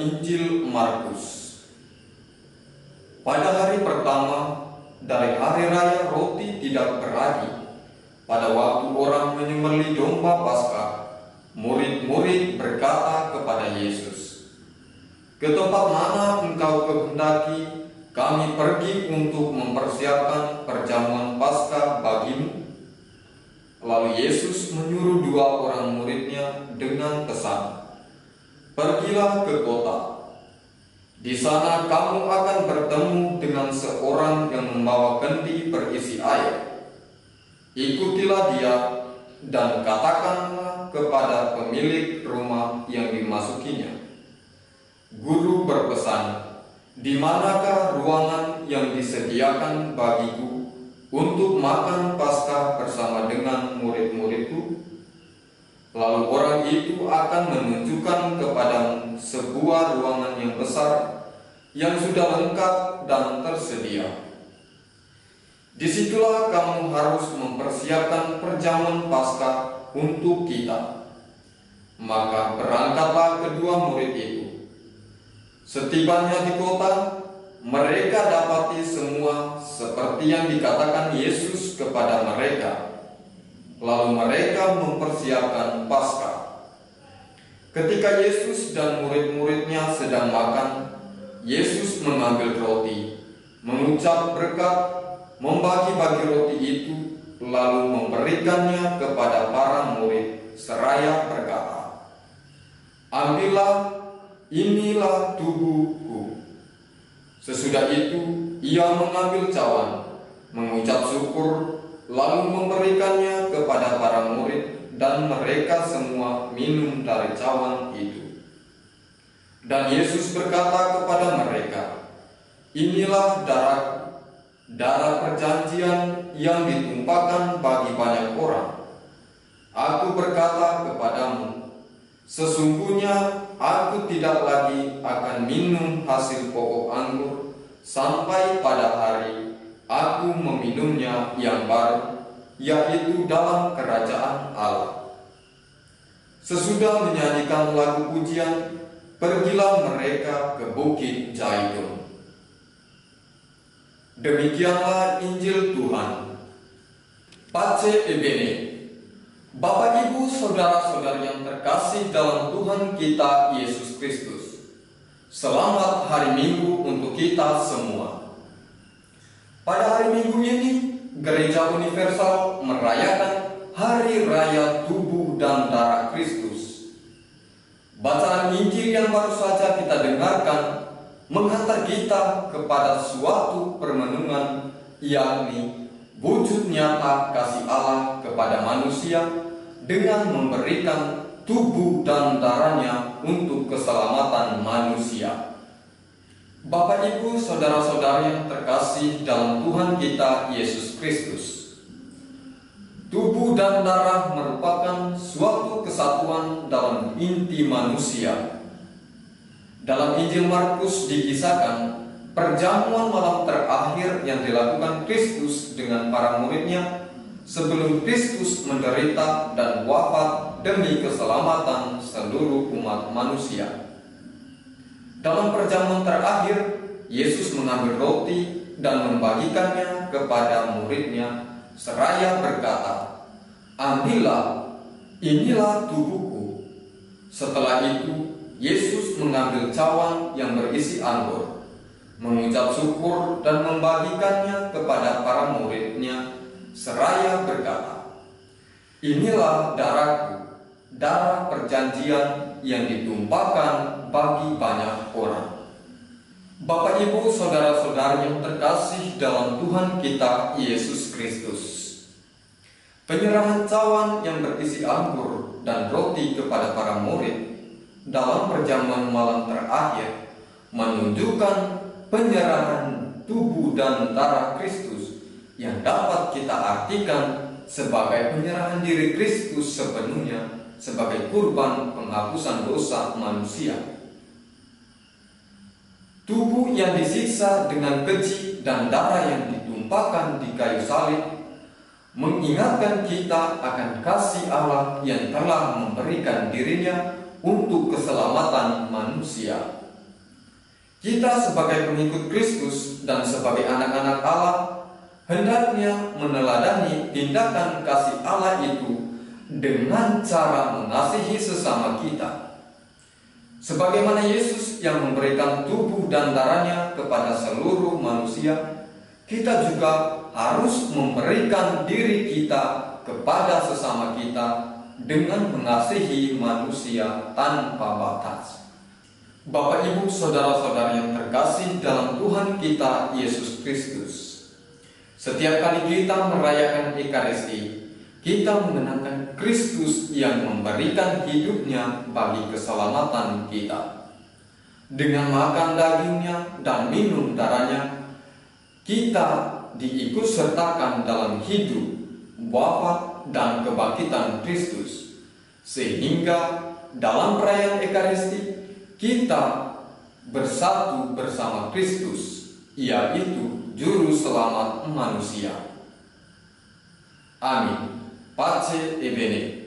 Injil Markus. Pada hari pertama dari hari raya roti tidak beragi, pada waktu orang menyembelih domba Paskah, murid-murid berkata kepada Yesus, "Ke tempat mana engkau kehendaki kami pergi untuk mempersiapkan perjamuan Paskah bagimu?" Lalu Yesus menyuruh 2 orang muridnya dengan pesan, "Pergilah ke kota. Di sana kamu akan bertemu dengan seorang yang membawa kendi berisi air. Ikutilah dia dan katakanlah kepada pemilik rumah yang dimasukinya, 'Guru berpesan, di manakah ruangan yang disediakan bagiku untuk makan Paskah bersama dengan murid-muridku?' Lalu orang itu akan menunjukkan kepadamu sebuah ruangan yang besar yang sudah lengkap dan tersedia. Disitulah kamu harus mempersiapkan perjamuan Paskah untuk kita." Maka berangkatlah kedua murid itu. Setibanya di kota, mereka dapati semua seperti yang dikatakan Yesus kepada mereka. Lalu mereka mempersiapkan Paskah. Ketika Yesus dan murid-muridnya sedang makan, Yesus mengambil roti, mengucap berkat, membagi-bagi roti itu, lalu memberikannya kepada para murid seraya berkata, "Ambillah, inilah tubuhku." Sesudah itu ia mengambil cawan, mengucap syukur, lalu memberikannya kepada para murid, dan mereka semua minum dari cawan itu. Dan Yesus berkata kepada mereka, "Inilah darahku, darah perjanjian yang ditumpahkan bagi banyak orang. Aku berkata kepadamu, sesungguhnya aku tidak lagi akan minum hasil pokok anggur sampai pada hari aku meminumnya yang baru, yaitu dalam kerajaan Allah." Sesudah menyanyikan lagu pujian, pergilah mereka ke Bukit Zaitun. Demikianlah Injil Tuhan. Pace e bene. Bapak, Ibu, saudara-saudari yang terkasih dalam Tuhan kita Yesus Kristus, selamat hari Minggu untuk kita semua. Pada hari Minggu ini, Gereja Universal merayakan Hari Raya Tubuh dan Darah Kristus. Bacaan Injil yang baru saja kita dengarkan menghantar kita kepada suatu permenungan, yakni wujud nyata kasih Allah kepada manusia dengan memberikan tubuh dan darahnya untuk keselamatan manusia. Bapak, Ibu, saudara-saudari yang terkasih dalam Tuhan kita Yesus Kristus, tubuh dan darah merupakan suatu kesatuan dalam inti manusia. Dalam Injil Markus dikisahkan perjamuan malam terakhir yang dilakukan Kristus dengan para muridnya sebelum Kristus menderita dan wafat demi keselamatan seluruh umat manusia. Dalam perjamuan terakhir, Yesus mengambil roti dan membagikannya kepada muridnya seraya berkata, "Ambillah, inilah tubuhku." Setelah itu, Yesus mengambil cawan yang berisi anggur, mengucap syukur dan membagikannya kepada para muridnya seraya berkata, "Inilah darahku, darah perjanjian yang ditumpahkan bagi banyak orang." Bapak, Ibu, saudara-saudari yang terkasih dalam Tuhan kita Yesus Kristus, penyerahan cawan yang berisi anggur dan roti kepada para murid dalam perjamuan malam terakhir menunjukkan penyerahan tubuh dan darah Kristus yang dapat kita artikan sebagai penyerahan diri Kristus sepenuhnya sebagai kurban penghapusan dosa manusia. Tubuh yang disiksa dengan keji dan darah yang ditumpahkan di kayu salib mengingatkan kita akan kasih Allah yang telah memberikan dirinya untuk keselamatan manusia. Kita sebagai pengikut Kristus dan sebagai anak-anak Allah hendaknya meneladani tindakan kasih Allah itu dengan cara mengasihi sesama kita. Sebagaimana Yesus yang memberikan tubuh dan darahnya kepada seluruh manusia, kita juga harus memberikan diri kita kepada sesama kita dengan mengasihi manusia tanpa batas. Bapak, Ibu, saudara-saudara yang terkasih dalam Tuhan kita Yesus Kristus, setiap kali kita merayakan Ekaristi, kita mengenangkan Kristus yang memberikan hidupnya bagi keselamatan kita. Dengan makan dagingnya dan minum darahnya, kita diikut sertakan dalam hidup, wafat, dan kebangkitan Kristus, sehingga dalam perayaan Ekaristi kita bersatu bersama Kristus, yaitu Juru Selamat manusia. Amin. Pace e bene.